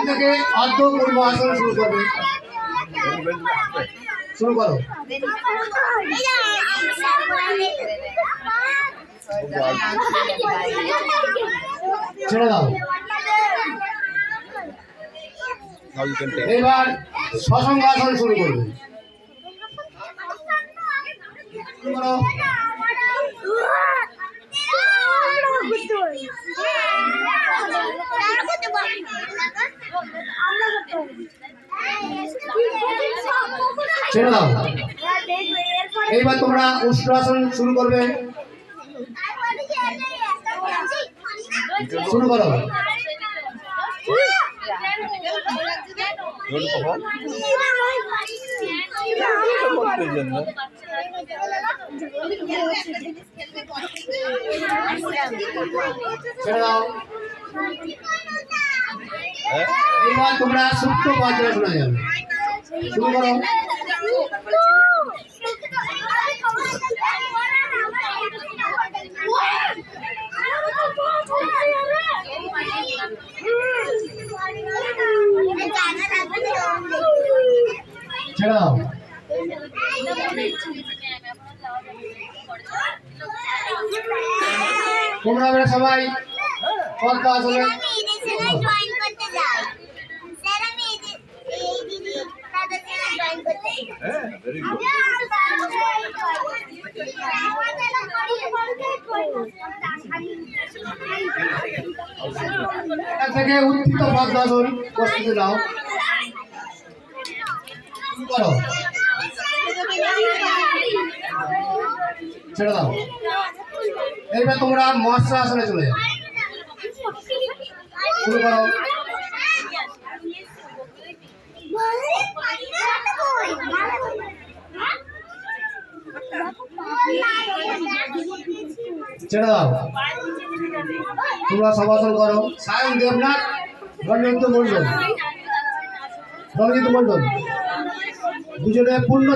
থেকে অর্ধ পূর্বাসন শুরু করবে। শুরু করো। ছেড়ে দাও। এবার শশাঙ্কাসন শুরু করবে। শুরু করো। ছেড়ে দাও। এইবার তোমরা উষ্ট্রাসন শুরু করবে। শুরু করো। ছেড়ে দাও। এইবার তোমরা সুপ্ত বজ্রাসনে যাবে। শুরু করো। ছেড়ে দাও। তোমরা সবাই পদ্মাসনে থেকে উত্থিত পদ্মাসন প্রস্তুতি নাও। করো। ছেড়ে দাও। এইবার তোমরা মৎস্য আসনে চলে যাও। শুরু করো। ছেড়ে দাও। তোমরা সমাসন করো। সায়ন দেবনাথ, রণজিৎ মন্ডল দুজনে পূর্ণ